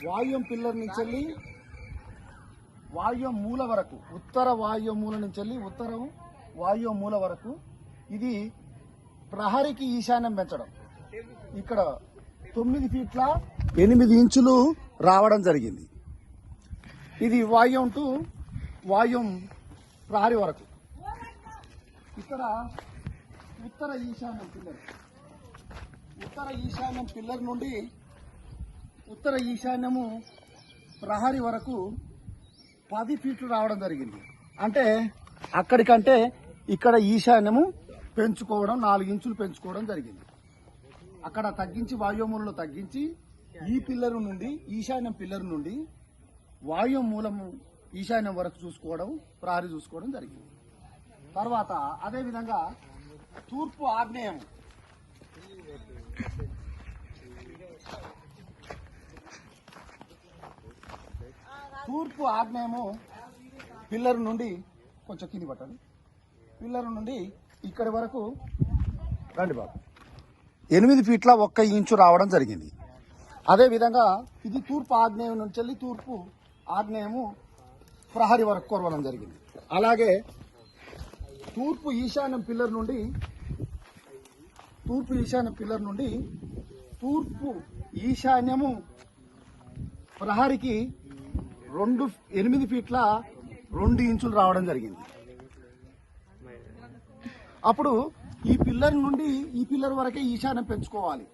వాయువ్యం pillar నుంచి వెళ్ళి వాయువ్యం మూల వరకు, ఉత్తర వాయువ్య మూల నుంచి వెళ్ళి ఉత్తరం వాయువ్య మూల వరకు ఇది ప్రహరికి ఈశాన్యం పెంచడం. ఇక్కడ 9 ఫీట్ల 8 ఇంచులు రావడం జరిగింది. ఇది వాయువ్యం టు వాయువ్యం ప్రహరి వరకు. ఇక్కడ ఉత్తర ఈశాన్యం పిల్లర్ నుండి ఉత్తర ఈశాన్యము ప్రహరి వరకు 10 ఫీట్లు రావడం జరిగింది. అంటే అక్కడికంటే ఇక్కడ ఈశాన్యము పెంచుకోవడం 4 ఇంచులు పెంచుకోవడం జరిగింది. అక్కడ తగ్గించి వాయుమూలలో తగ్గించి ఈ పిల్లర్ నుండి ఈశాన్యం పిల్లర్ నుండి వాయు మూలము ఈశాన్యం వరకు చూసుకోవడం, ప్రహరి చూసుకోవడం జరిగింది. తర్వాత అదేవిధంగా తూర్పు ఆగ్నేయం పిల్లర్ నుండి కొంచెం కింది పట్టండి. పిల్లర్ నుండి ఇక్కడి వరకు రండి బాబు 8 ఫీట్ల 1 ఇంచు రావడం జరిగింది. అదేవిధంగా ఇది తూర్పు ఆగ్నేయం నుంచి వెళ్ళి తూర్పు ఆగ్నేయము ప్రహరి వరకు కొరవడం జరిగింది. అలాగే తూర్పు ఈశాన్యం పిల్లర్ నుండి తూర్పు ఈశాన్యము ప్రహరికి 8 ఫీట్ల 2 ఇంచులు రావడం జరిగింది. అప్పుడు ఈ పిల్లర్ నుండి ఈ పిల్లర్ వరకే ఈశాన్యం పెంచుకోవాలి,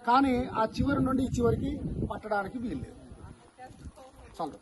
కానీ ఆ చివరి నుండి ఈ చివరికి పట్టడానికి వీల్లేదు. చాలు.